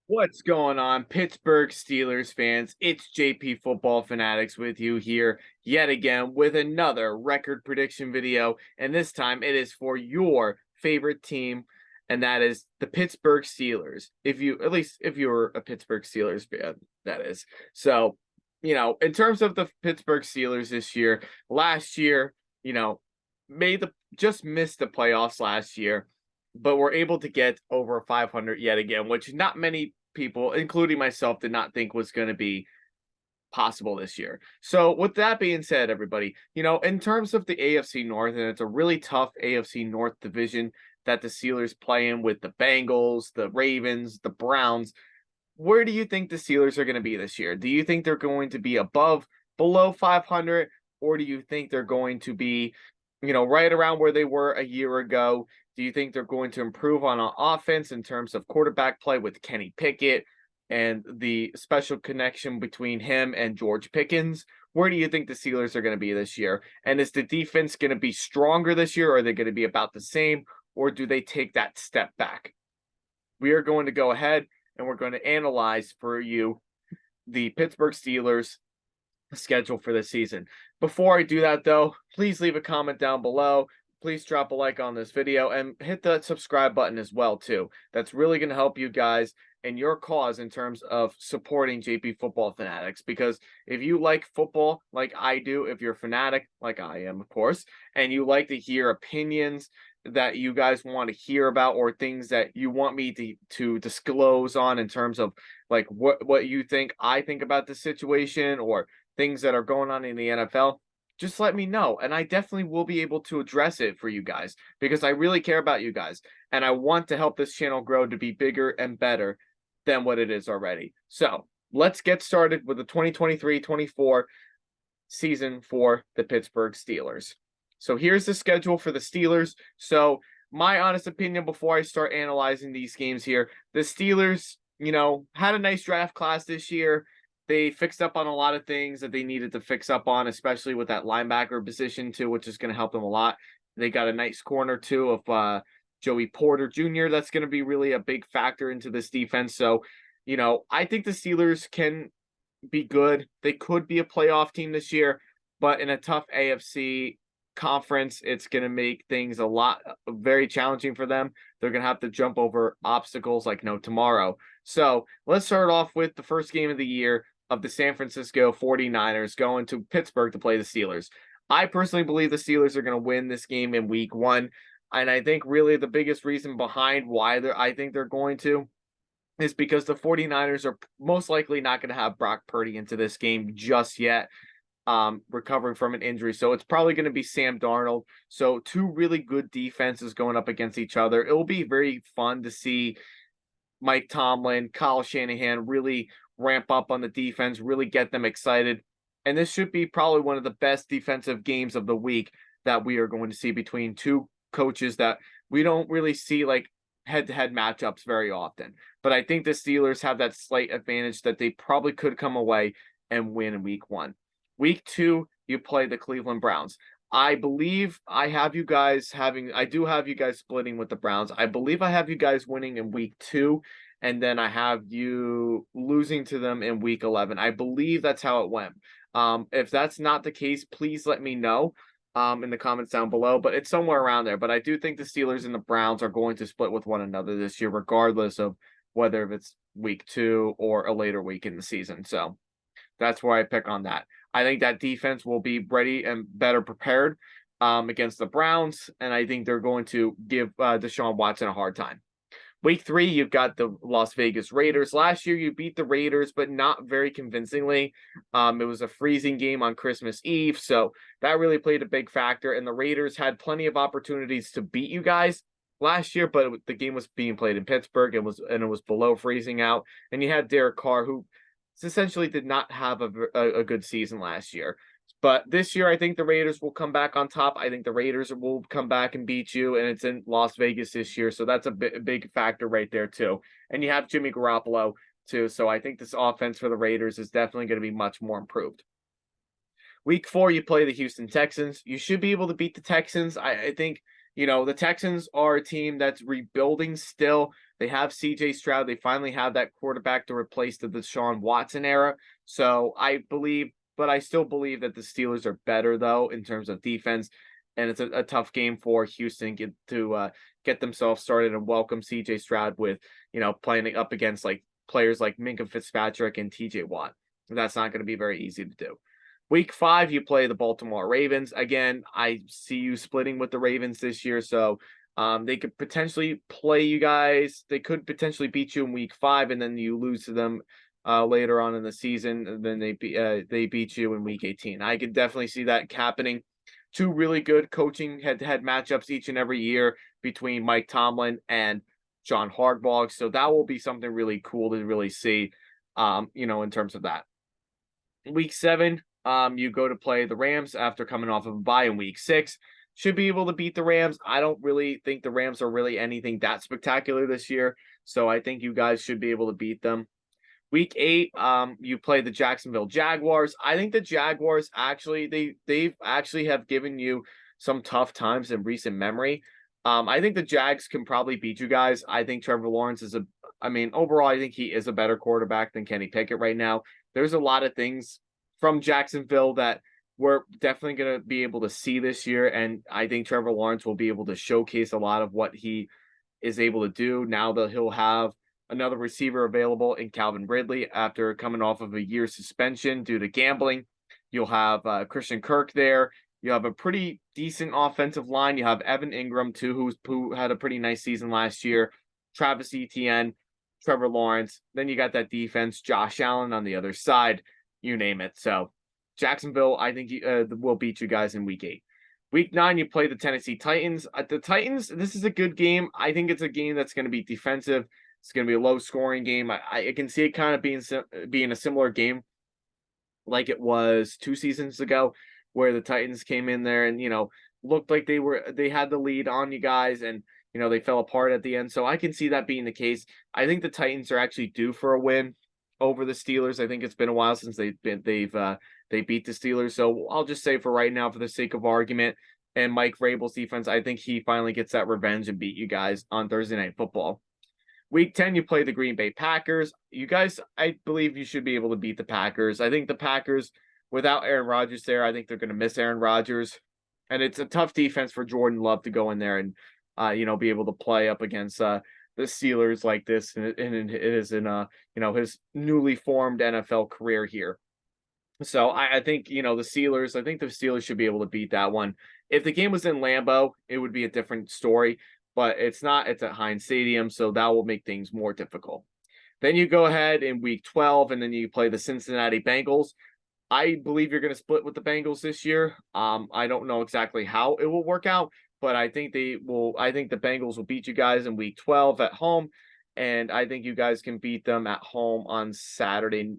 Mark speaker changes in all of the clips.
Speaker 1: What's going on, Pittsburgh Steelers fans? It's JP Football Fanatics with you here yet again with another record prediction video, and this time it is for your favorite team, and that is the Pittsburgh Steelers. At least if you're a Pittsburgh Steelers fan, that is. So, in terms of the Pittsburgh Steelers this year, last year, you know, made the just missed the playoffs last year, but were able to get over 500 yet again, which not many people, including myself, did not think was going to be possible this year. So, with that being said, everybody, in terms of the AFC North, and it's a really tough AFC North division that the Steelers play in with the Bengals, the Ravens, the Browns. Where do you think the Steelers are going to be this year? Do you think they're going to be above, below 500, or do you think they're going to be, right around where they were a year ago? Do you think they're going to improve on offense in terms of quarterback play with Kenny Pickett and the special connection between him and George Pickens? Where do you think the Steelers are going to be this year? And is the defense going to be stronger this year, or are they going to be about the same, or do they take that step back? We are going to go ahead and we're going to analyze for you the Pittsburgh Steelers schedule for the season. Before I do that, though, please leave a comment down below. Please drop a like on this video and hit the subscribe button as well, too. That's really going to help you guys and your cause in terms of supporting JP Football Fanatics. Because if you like football like I do, if you're a fanatic like I am, of course, and you like to hear opinions that you guys want to hear about or things that you want me to disclose on in terms of like what you think I think about the situation or things that are going on in the NFL, just let me know. And I definitely will be able to address it for you guys because I really care about you guys. And I want to help this channel grow to be bigger and better than what it is already. So let's get started with the 2023-24 season for the Pittsburgh Steelers. So here's the schedule for the Steelers. So my honest opinion before I start analyzing these games here, the Steelers, had a nice draft class this year. They fixed up on a lot of things that they needed to fix up on, especially with that linebacker position too, which is going to help them a lot. They got a nice corner too of Joey Porter Jr. That's going to be really a big factor into this defense. So, I think the Steelers can be good. They could be a playoff team this year, but in a tough AFC conference, it's going to make things a lot very challenging for them. They're going to have to jump over obstacles like no tomorrow. So let's start off with the first game of the year of the San Francisco 49ers going to Pittsburgh to play the Steelers. I personally believe the Steelers are going to win this game in week one. And I think really the biggest reason behind why I think they're going to is because the 49ers are most likely not going to have Brock Purdy into this game just yet, recovering from an injury. So it's probably going to be Sam Darnold. So two really good defenses going up against each other. It will be very fun to see Mike Tomlin, Kyle Shanahan really ramp up on the defense, really get them excited. And this should be probably one of the best defensive games of the week that we are going to see between two coaches that we don't really see like head-to-head matchups very often. But I think the Steelers have that slight advantage that they probably could come away and win in week one. Week two, you play the Cleveland Browns. I believe I do have you guys splitting with the Browns. I believe I have you guys winning in week two, and then I have you losing to them in week 11. I believe that's how it went. If that's not the case, please let me know in the comments down below, but it's somewhere around there. But I do think the Steelers and the Browns are going to split with one another this year, regardless of whether it's week two or a later week in the season. So that's where I pick on that. I think that defense will be ready and better prepared against the Browns, and I think they're going to give Deshaun Watson a hard time. Week three, you've got the Las Vegas Raiders. Last year, you beat the Raiders, but not very convincingly. It was a freezing game on Christmas Eve, so that really played a big factor, and the Raiders had plenty of opportunities to beat you guys last year, but the game was being played in Pittsburgh and it was below freezing out, and you had Derek Carr, who essentially did not have a good season last year. But this year, I think the Raiders will come back on top. I think the Raiders will come back and beat you, and it's in Las Vegas this year. So that's a big factor right there, too. And you have Jimmy Garoppolo, too. So I think this offense for the Raiders is definitely going to be much more improved. Week four, you play the Houston Texans. You should be able to beat the Texans. I think, the Texans are a team that's rebuilding still. They have CJ Stroud. They finally have that quarterback to replace the Deshaun Watson era. So I believe, but I still believe that the Steelers are better though in terms of defense. And it's a tough game for Houston to get themselves started and welcome CJ Stroud with, playing up against like players like Minka Fitzpatrick and TJ Watt. That's not going to be very easy to do. Week 5, you play the Baltimore Ravens. Again, I see you splitting with the Ravens this year, so they could potentially play you guys. They could potentially beat you in Week 5, and then you lose to them later on in the season, and then they beat you in Week 18. I could definitely see that happening. 2 really good coaching head-to-head matchups each and every year between Mike Tomlin and John Harbaugh. So that will be something really cool to really see, in terms of that. Week 7, you go to play the Rams after coming off of a bye in Week 6. Should be able to beat the Rams. I don't really think the Rams are really anything that spectacular this year, so I think you guys should be able to beat them. Week 8, you play the Jacksonville Jaguars. I think the Jaguars actually they've actually have given you some tough times in recent memory. I think the Jags can probably beat you guys. I think Trevor Lawrence overall, I think he is a better quarterback than Kenny Pickett right now. There's a lot of things from Jacksonville that we're definitely going to be able to see this year, and I think Trevor Lawrence will be able to showcase a lot of what he is able to do now that he'll have another receiver available in Calvin Ridley after coming off of a year suspension due to gambling. You'll have Christian Kirk there. You have a pretty decent offensive line. You have Evan Ingram, too, who had a pretty nice season last year. Travis Etienne, Trevor Lawrence. Then you got that defense, Josh Allen on the other side, you name it. So Jacksonville, I think will beat you guys in Week 8. Week 9, you play the Tennessee Titans. The Titans, this is a good game. I think it's a game that's going to be defensive. It's going to be a low-scoring game. I can see it kind of being a similar game like it was 2 seasons ago, where the Titans came in there and, looked like they had the lead on you guys, and, they fell apart at the end. So I can see that being the case. I think the Titans are actually due for a win over the Steelers. I think it's been a while since they beat the Steelers. So I'll just say for right now, for the sake of argument, and Mike Vrabel's defense, I think he finally gets that revenge and beat you guys on Thursday Night Football. Week 10, you play the Green Bay Packers. You guys, I believe you should be able to beat the Packers. I think the Packers, without Aaron Rodgers there, I think they're going to miss Aaron Rodgers. And it's a tough defense for Jordan Love to go in there and, be able to play up against the Steelers like this. And it is in, his newly formed NFL career here. So I think, the Steelers should be able to beat that one. If the game was in Lambeau, it would be a different story. But it's not. It's at Heinz Stadium, so that will make things more difficult. Then you go ahead in Week 12, and then you play the Cincinnati Bengals. I believe you're going to split with the Bengals this year. I don't know exactly how it will work out, but I think they will. I think the Bengals will beat you guys in Week 12 at home, and I think you guys can beat them at home on Saturday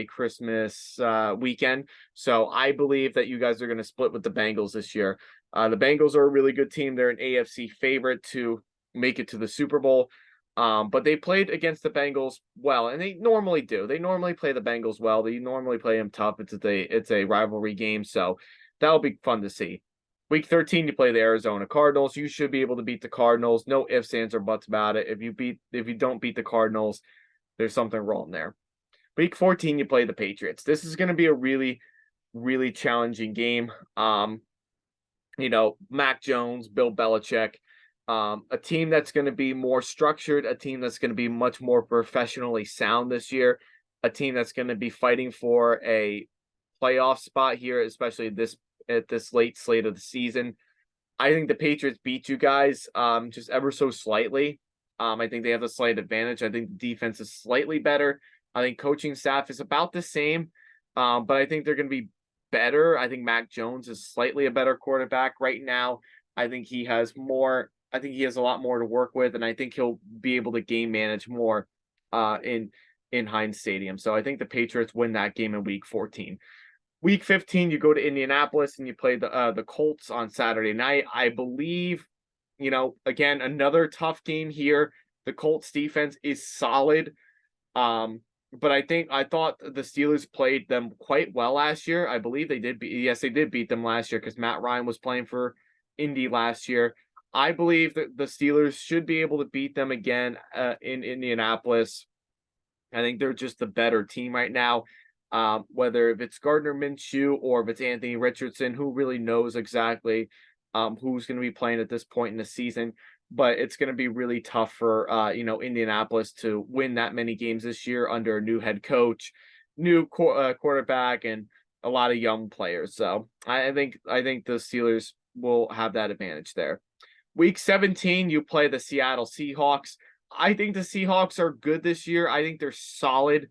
Speaker 1: Christmas weekend. So I believe that you guys are going to split with the Bengals this year. The Bengals are a really good team. They're an AFC favorite to make it to the Super Bowl. But they played against the Bengals well, and they normally do. They normally play the Bengals well. They normally play them tough. It's a rivalry game, so that'll be fun to see. Week 13, you play the Arizona Cardinals. You should be able to beat the Cardinals. No ifs, ands, or buts about it. If you don't beat the Cardinals, there's something wrong there. Week 14, you play the Patriots. This is going to be a really, really challenging game. Mac Jones, Bill Belichick, a team that's going to be more structured, a team that's going to be much more professionally sound this year, a team that's going to be fighting for a playoff spot here, especially at this late slate of the season. I think the Patriots beat you guys just ever so slightly. I think they have a slight advantage. I think the defense is slightly better. I think coaching staff is about the same, but I think they're going to be better. I think Mac Jones is slightly a better quarterback right now. I think he has a lot more to work with, and I think he'll be able to game manage more in Heinz Stadium. So I think the Patriots win that game in Week 14. Week 15, you go to Indianapolis and you play the Colts on Saturday night. I believe, again, another tough game here. The Colts defense is solid. But I thought the Steelers played them quite well last year. I believe they did. They did beat them last year because Matt Ryan was playing for Indy last year. I believe that the Steelers should be able to beat them again in Indianapolis. I think they're just the better team right now. Whether if it's Gardner Minshew or if it's Anthony Richardson, who really knows exactly who's going to be playing at this point in the season. But it's going to be really tough for Indianapolis to win that many games this year under a new head coach, new quarterback, and a lot of young players. So I think the Steelers will have that advantage there. Week 17, you play the Seattle Seahawks. I think the Seahawks are good this year. I think they're solid.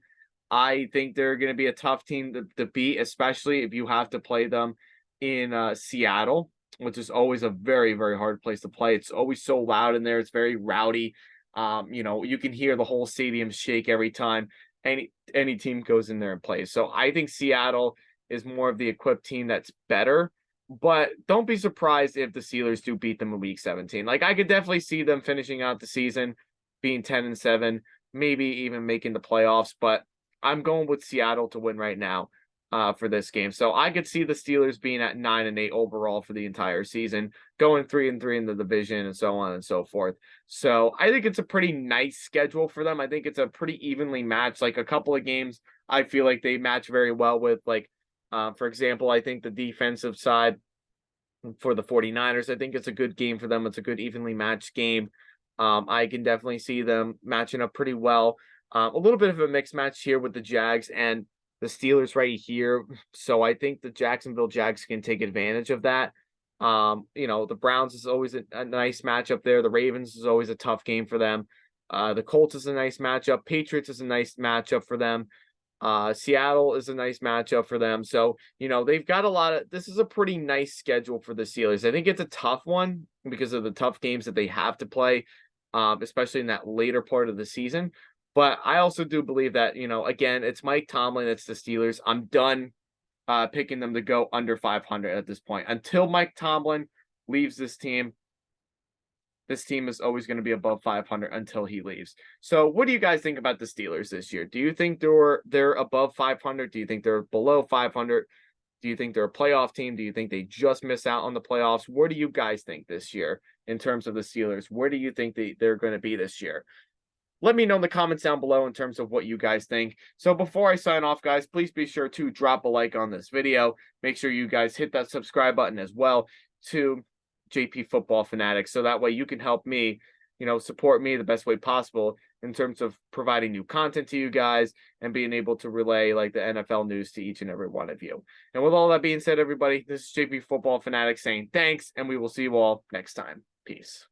Speaker 1: I think they're going to be a tough team to beat, especially if you have to play them in Seattle, which is always a very, very hard place to play. It's always so loud in there. It's very rowdy. You can hear the whole stadium shake every time any team goes in there and plays. So I think Seattle is more of the equipped team that's better. But don't be surprised if the Steelers do beat them in week 17. Like, I could definitely see them finishing out the season being 10-7, maybe even making the playoffs. But I'm going with Seattle to win right now for this game. So I could see the Steelers being at 9-8 overall for the entire season, going 3-3 in the division, and so on and so forth. So I think it's a pretty nice schedule for them. I think it's a pretty evenly matched. Like, a couple of games I feel like they match very well with, like, for example, I think the defensive side for the 49ers, I think it's a good game for them. It's a good evenly matched game. I can definitely see them matching up pretty well. A little bit of a mixed match here with the Jags and the Steelers right here. So I think the Jacksonville Jags can take advantage of that. The Browns is always a nice matchup there. The Ravens is always a tough game for them. The Colts is a nice matchup. Patriots is a nice matchup for them. Seattle is a nice matchup for them. So, they've got this is a pretty nice schedule for the Steelers. I think it's a tough one because of the tough games that they have to play, especially in that later part of the season. But I also do believe that, again, it's Mike Tomlin, it's the Steelers. I'm done picking them to go under 500 at this point. Until Mike Tomlin leaves this team is always going to be above 500 until he leaves. So what do you guys think about the Steelers this year? Do you think they're above 500? Do you think they're below 500? Do you think they're a playoff team? Do you think they just miss out on the playoffs? What do you guys think this year in terms of the Steelers? Where do you think they're going to be this year? Let me know in the comments down below in terms of what you guys think. So before I sign off, guys, please be sure to drop a like on this video. Make sure you guys hit that subscribe button as well to JP Football Fanatics, so that way you can help me, support me the best way possible in terms of providing new content to you guys and being able to relay like the NFL news to each and every one of you. And with all that being said, everybody, this is JP Football Fanatics saying thanks, and we will see you all next time. Peace.